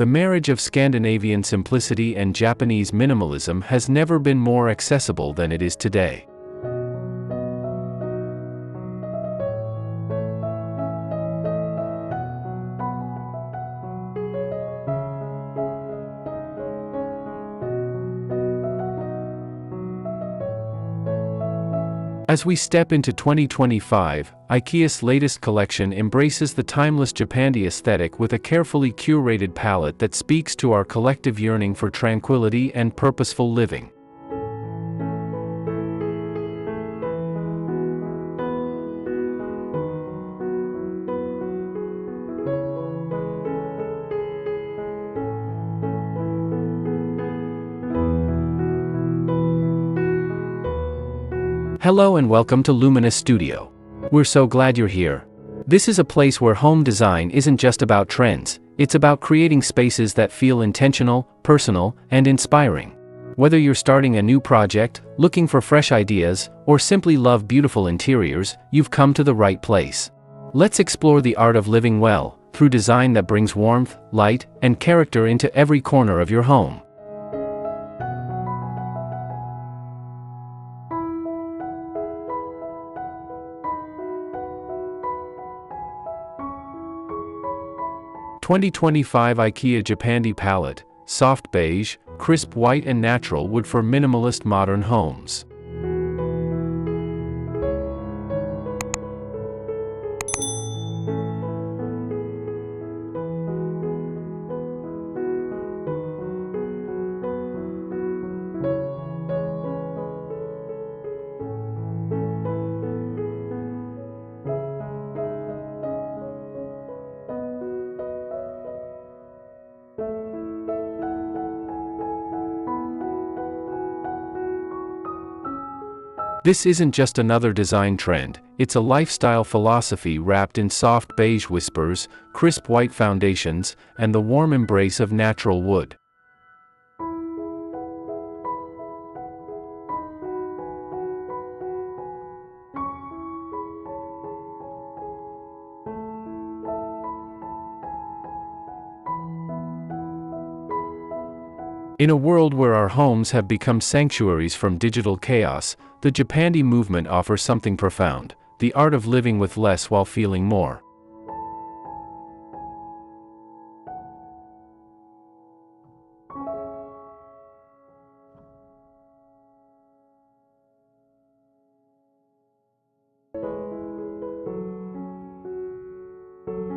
The marriage of Scandinavian simplicity and Japanese minimalism has never been more accessible than it is today. As we step into 2025, IKEA's latest collection embraces the timeless Japandi aesthetic with a carefully curated palette that speaks to our collective yearning for tranquility and purposeful living. Hello and welcome to Luminous Studio. We're so glad you're here. This is a place where home design isn't just about trends, it's about creating spaces that feel intentional, personal, and inspiring. Whether you're starting a new project, looking for fresh ideas, or simply love beautiful interiors, you've come to the right place. Let's explore the art of living well, through design that brings warmth, light, and character into every corner of your home. (2025) IKEA Japandi Palette, soft beige, crisp white and natural wood for minimalist modern homes. This isn't just another design trend, it's a lifestyle philosophy wrapped in soft beige whispers, crisp white foundations, and the warm embrace of natural wood. In a world where our homes have become sanctuaries from digital chaos, the Japandi movement offers something profound: the art of living with less while feeling more.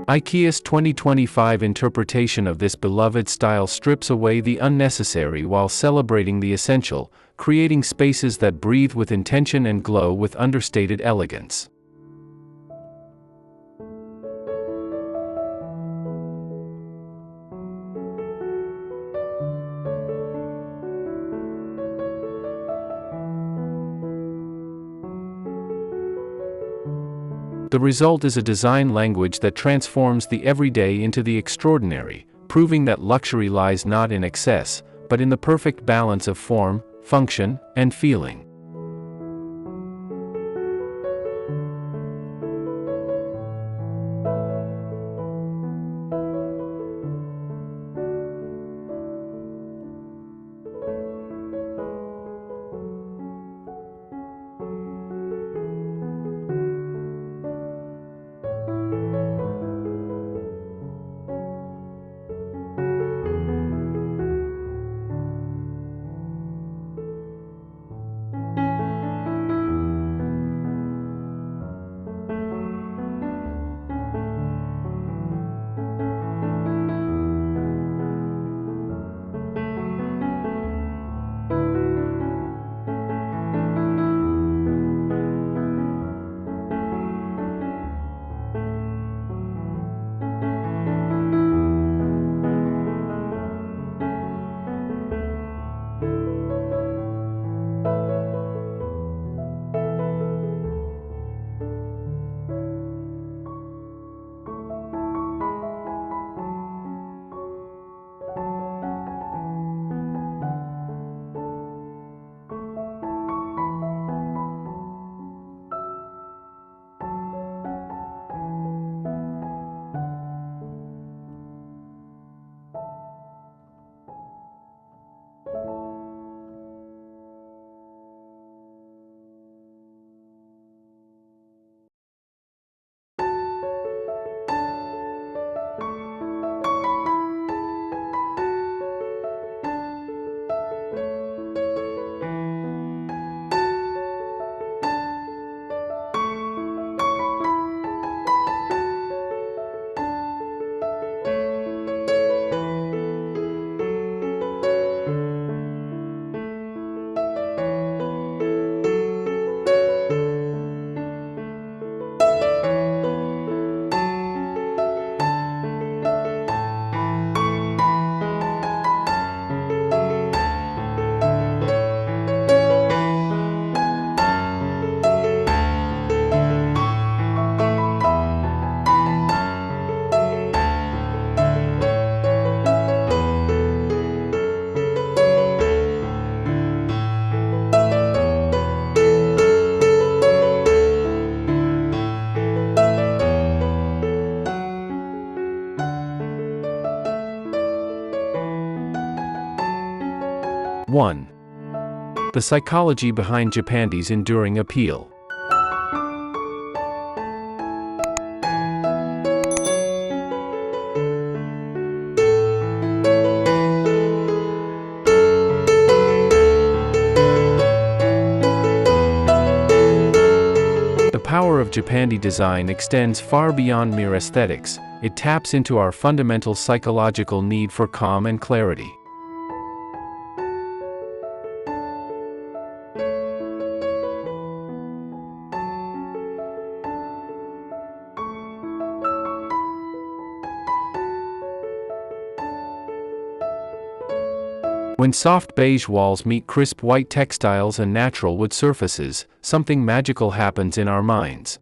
IKEA's 2025 interpretation of this beloved style strips away the unnecessary while celebrating the essential, creating spaces that breathe with intention and glow with understated elegance. The result is a design language that transforms the everyday into the extraordinary, proving that luxury lies not in excess, but in the perfect balance of form, function, and feeling. 1. The psychology behind Japandi's enduring appeal. The power of Japandi design extends far beyond mere aesthetics. It taps into our fundamental psychological need for calm and clarity. When soft beige walls meet crisp white textiles and natural wood surfaces, something magical happens in our minds.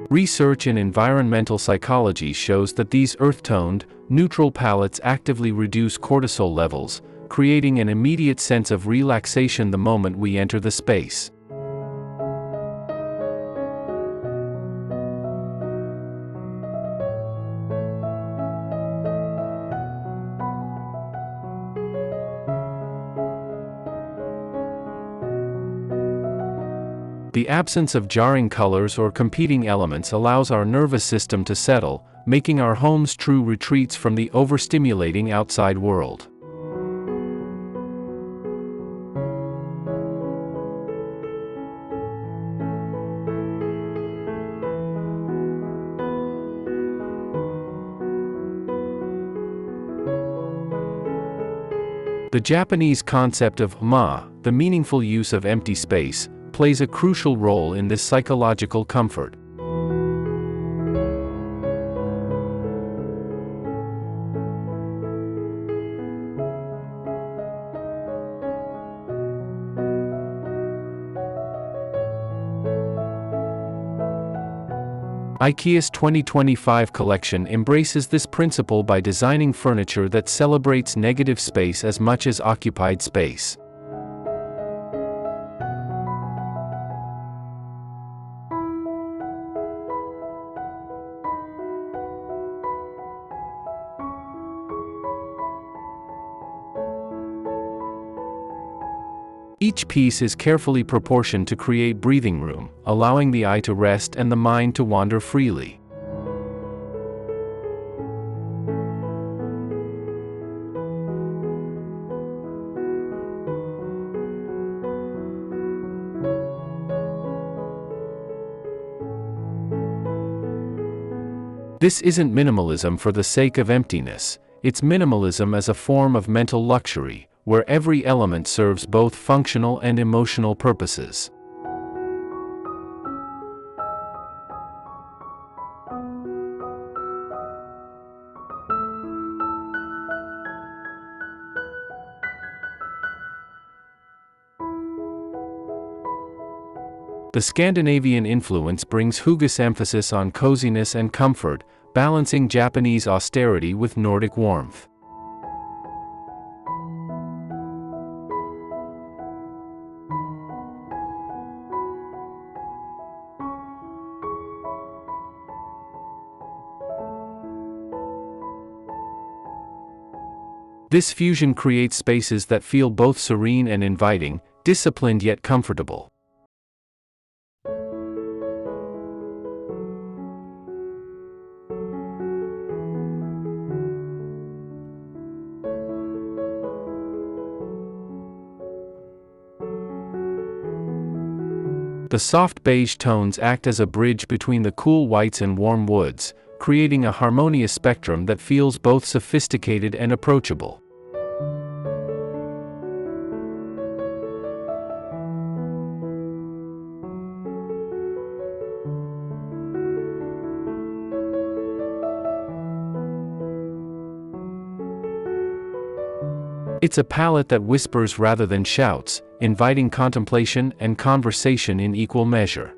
Research in environmental psychology shows that these earth-toned, neutral palettes actively reduce cortisol levels, creating an immediate sense of relaxation the moment we enter the space. The absence of jarring colors or competing elements allows our nervous system to settle, making our homes true retreats from the overstimulating outside world. The Japanese concept of ma, the meaningful use of empty space, plays a crucial role in this psychological comfort. IKEA's 2025 collection embraces this principle by designing furniture that celebrates negative space as much as occupied space. Each piece is carefully proportioned to create breathing room, allowing the eye to rest and the mind to wander freely. This isn't minimalism for the sake of emptiness, it's minimalism as a form of mental luxury, where every element serves both functional and emotional purposes. The Scandinavian influence brings hues emphasis on coziness and comfort, balancing Japanese austerity with Nordic warmth. This fusion creates spaces that feel both serene and inviting, disciplined yet comfortable. The soft beige tones act as a bridge between the cool whites and warm woods, creating a harmonious spectrum that feels both sophisticated and approachable. It's a palette that whispers rather than shouts, inviting contemplation and conversation in equal measure.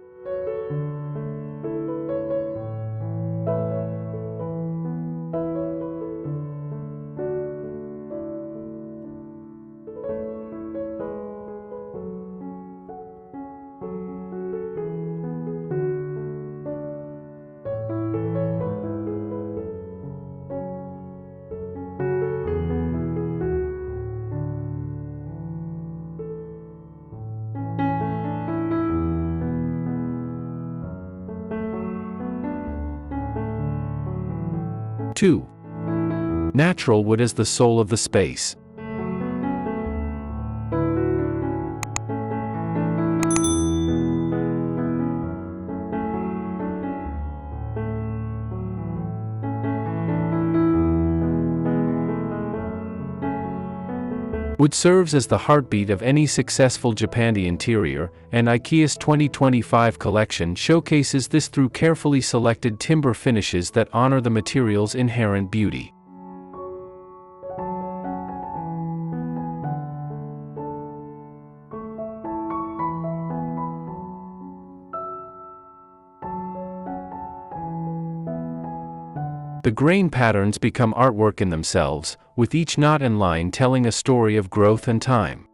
2. Natural wood as the soul of the space. Wood serves as the heartbeat of any successful Japandi interior, and IKEA's 2025 collection showcases this through carefully selected timber finishes that honor the material's inherent beauty. The grain patterns become artwork in themselves, with each knot and line telling a story of growth and time.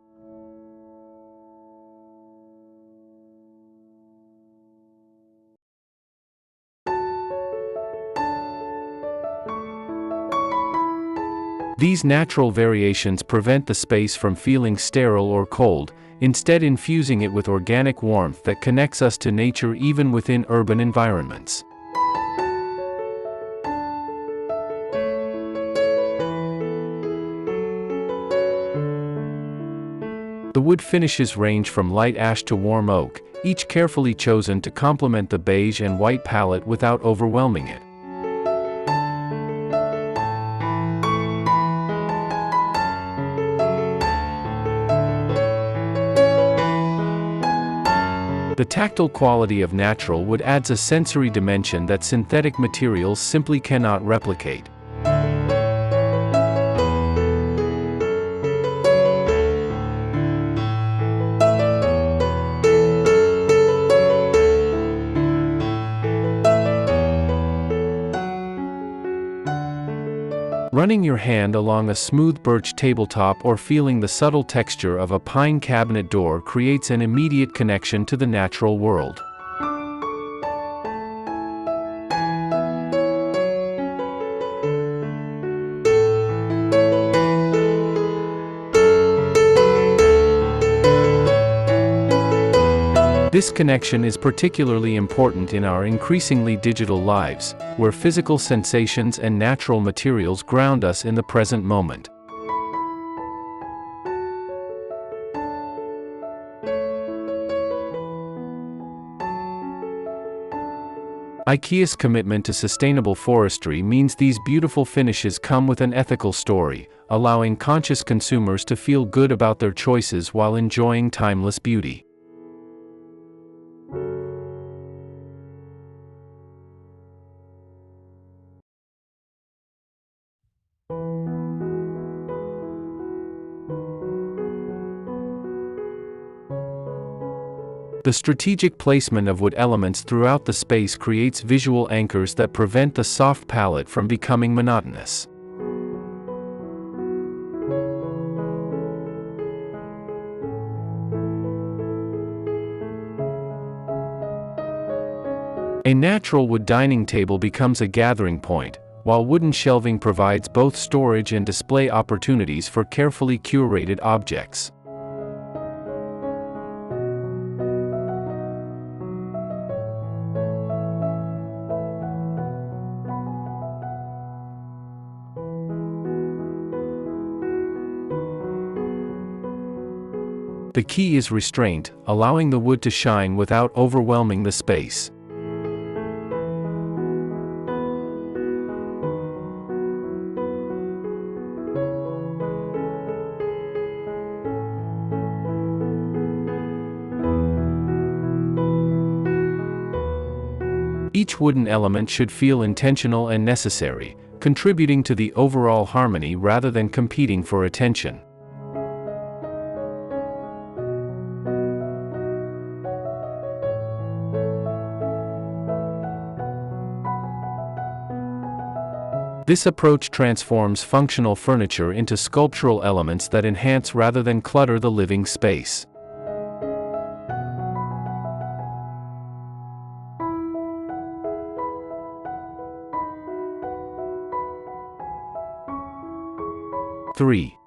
These natural variations prevent the space from feeling sterile or cold, instead infusing it with organic warmth that connects us to nature even within urban environments. The wood finishes range from light ash to warm oak, each carefully chosen to complement the beige and white palette without overwhelming it. The tactile quality of natural wood adds a sensory dimension that synthetic materials simply cannot replicate. Running your hand along a smooth birch tabletop or feeling the subtle texture of a pine cabinet door creates an immediate connection to the natural world. This connection is particularly important in our increasingly digital lives, where physical sensations and natural materials ground us in the present moment. IKEA's commitment to sustainable forestry means these beautiful finishes come with an ethical story, allowing conscious consumers to feel good about their choices while enjoying timeless beauty. The strategic placement of wood elements throughout the space creates visual anchors that prevent the soft palette from becoming monotonous. A natural wood dining table becomes a gathering point, while wooden shelving provides both storage and display opportunities for carefully curated objects. The key is restraint, allowing the wood to shine without overwhelming the space. Each wooden element should feel intentional and necessary, contributing to the overall harmony rather than competing for attention. This approach transforms functional furniture into sculptural elements that enhance rather than clutter the living space. (3)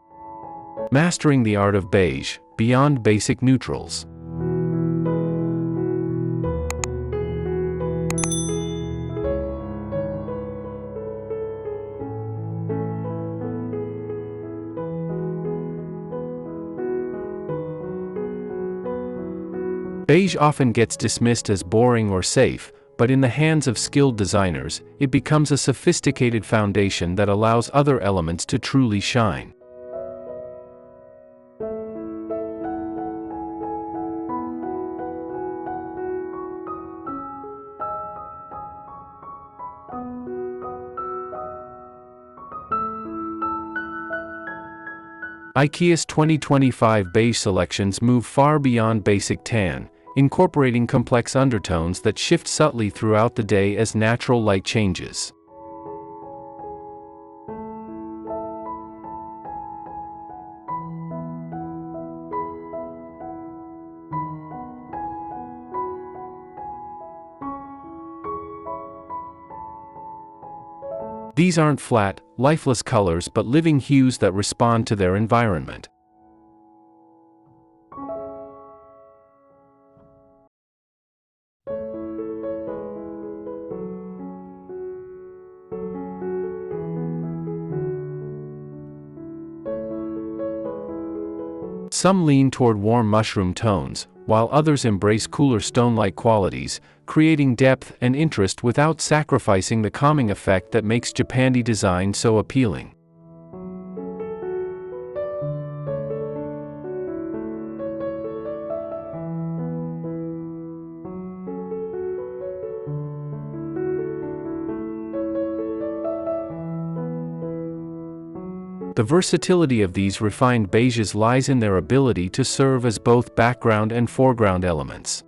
Mastering the art of beige, beyond basic neutrals. Beige often gets dismissed as boring or safe, but in the hands of skilled designers, it becomes a sophisticated foundation that allows other elements to truly shine. IKEA's 2025 beige selections move far beyond basic tan, incorporating complex undertones that shift subtly throughout the day as natural light changes. These aren't flat, lifeless colors but living hues that respond to their environment. Some lean toward warm mushroom tones, while others embrace cooler stone-like qualities, creating depth and interest without sacrificing the calming effect that makes Japandi design so appealing. The versatility of these refined beiges lies in their ability to serve as both background and foreground elements.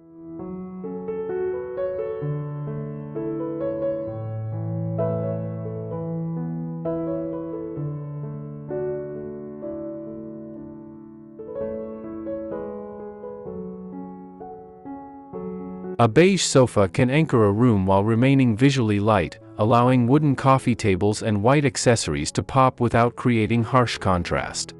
A beige sofa can anchor a room while remaining visually light, allowing wooden coffee tables and white accessories to pop without creating harsh contrast.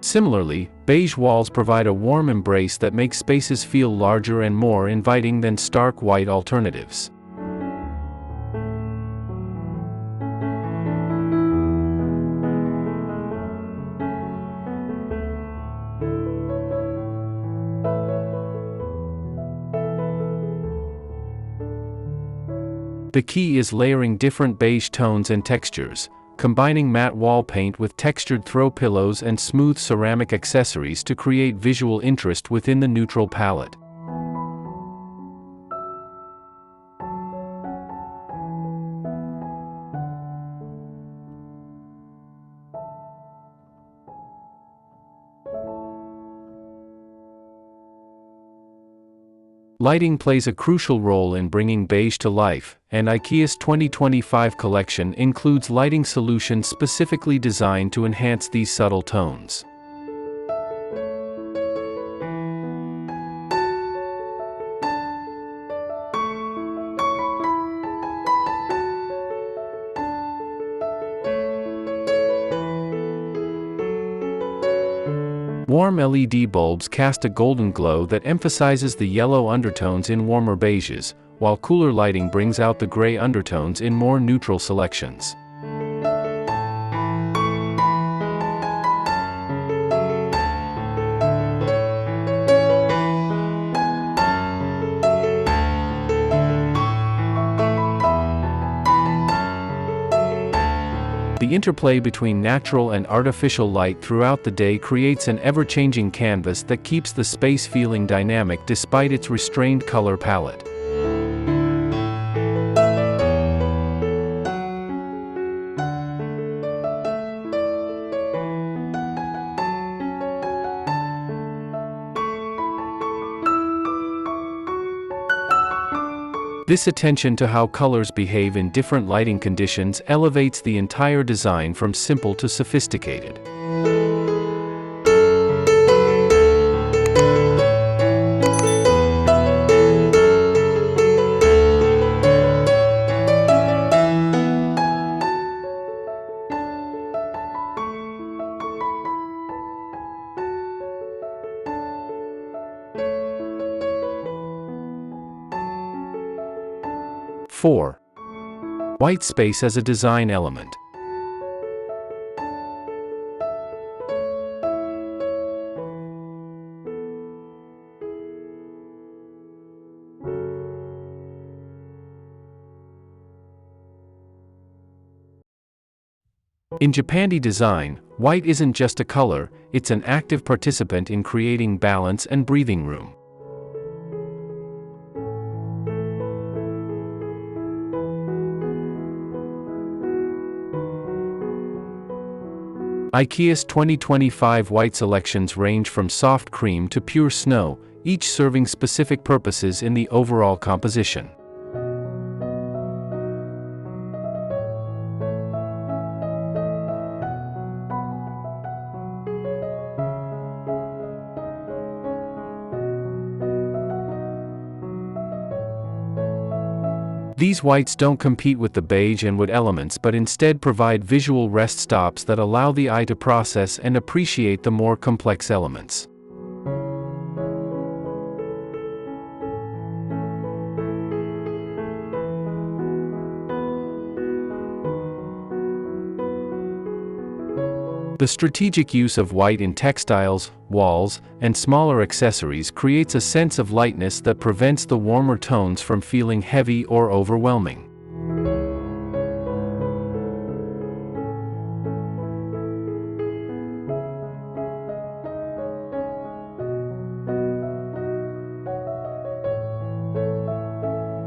Similarly, beige walls provide a warm embrace that makes spaces feel larger and more inviting than stark white alternatives. The key is layering different beige tones and textures, combining matte wall paint with textured throw pillows and smooth ceramic accessories to create visual interest within the neutral palette. Lighting plays a crucial role in bringing beige to life, and IKEA's 2025 collection includes lighting solutions specifically designed to enhance these subtle tones. Warm LED bulbs cast a golden glow that emphasizes the yellow undertones in warmer beiges, while cooler lighting brings out the gray undertones in more neutral selections. The interplay between natural and artificial light throughout the day creates an ever-changing canvas that keeps the space feeling dynamic despite its restrained color palette. This attention to how colors behave in different lighting conditions elevates the entire design from simple to sophisticated. 4. White space as a design element. In Japandi design, white isn't just a color, it's an active participant in creating balance and breathing room. IKEA's 2025 white selections range from soft cream to pure snow, each serving specific purposes in the overall composition. These whites don't compete with the beige and wood elements but instead provide visual rest stops that allow the eye to process and appreciate the more complex elements. The strategic use of white in textiles, walls, and smaller accessories creates a sense of lightness that prevents the warmer tones from feeling heavy or overwhelming.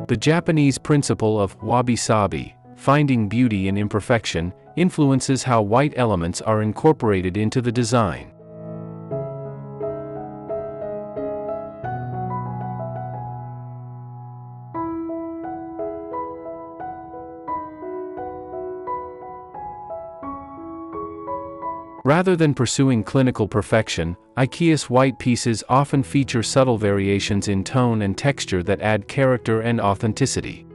The Japanese principle of wabi-sabi, finding beauty in imperfection, influences how white elements are incorporated into the design. Rather than pursuing clinical perfection, IKEA's white pieces often feature subtle variations in tone and texture that add character and authenticity.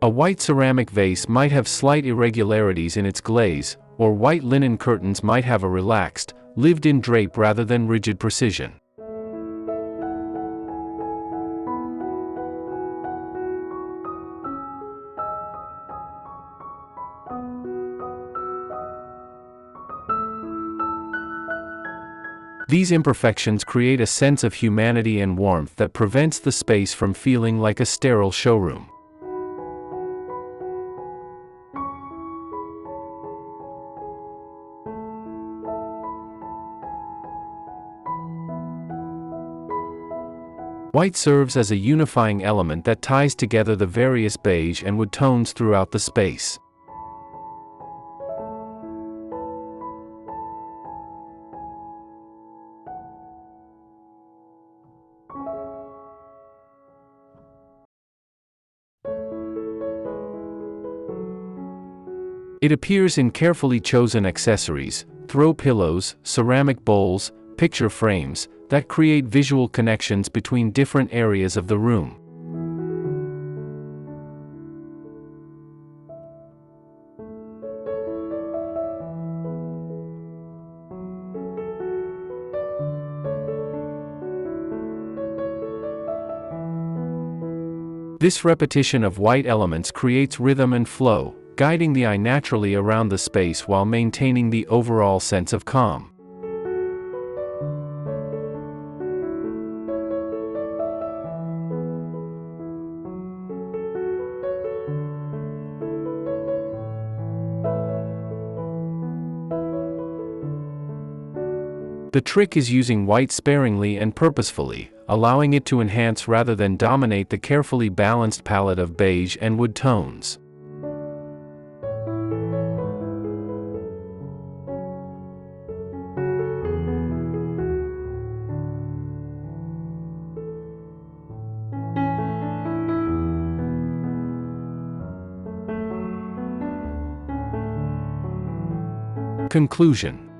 A white ceramic vase might have slight irregularities in its glaze, or white linen curtains might have a relaxed, lived-in drape rather than rigid precision. These imperfections create a sense of humanity and warmth that prevents the space from feeling like a sterile showroom. White serves as a unifying element that ties together the various beige and wood tones throughout the space. It appears in carefully chosen accessories, throw pillows, ceramic bowls, picture frames, that create visual connections between different areas of the room. This repetition of white elements creates rhythm and flow, guiding the eye naturally around the space while maintaining the overall sense of calm. The trick is using white sparingly and purposefully, allowing it to enhance rather than dominate the carefully balanced palette of beige and wood tones. Conclusion.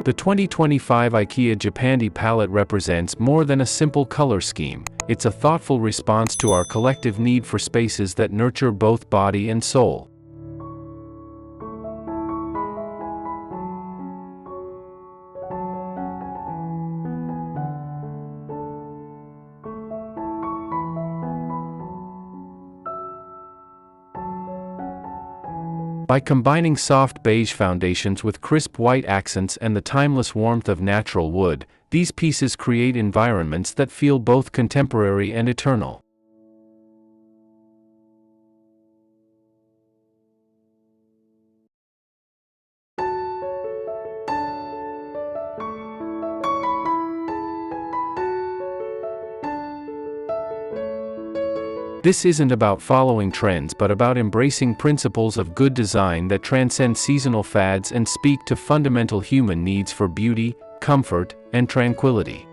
The 2025 IKEA Japandi Palette represents more than a simple color scheme. It's a thoughtful response to our collective need for spaces that nurture both body and soul. By combining soft beige foundations with crisp white accents and the timeless warmth of natural wood, these pieces create environments that feel both contemporary and eternal. This isn't about following trends but about embracing principles of good design that transcend seasonal fads and speak to fundamental human needs for beauty, comfort, and tranquility.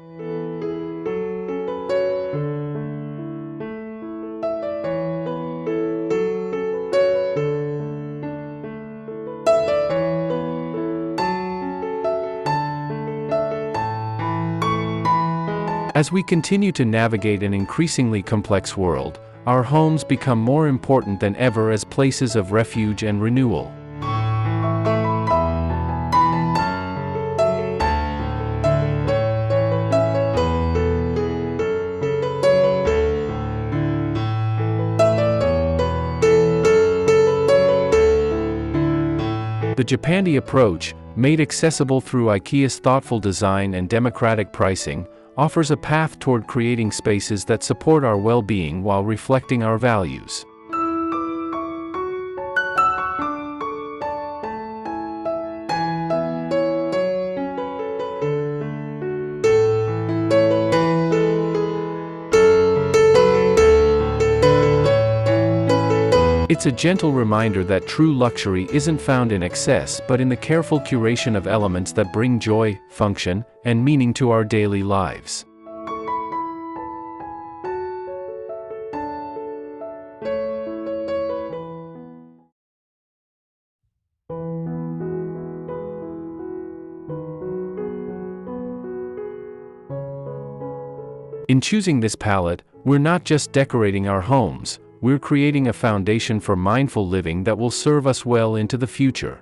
As we continue to navigate an increasingly complex world, our homes become more important than ever as places of refuge and renewal. The Japandi approach, made accessible through IKEA's thoughtful design and democratic pricing, offers a path toward creating spaces that support our well-being while reflecting our values. It's a gentle reminder that true luxury isn't found in excess but in the careful curation of elements that bring joy, function, and meaning to our daily lives. In choosing this palette, we're not just decorating our homes, we're creating a foundation for mindful living that will serve us well into the future.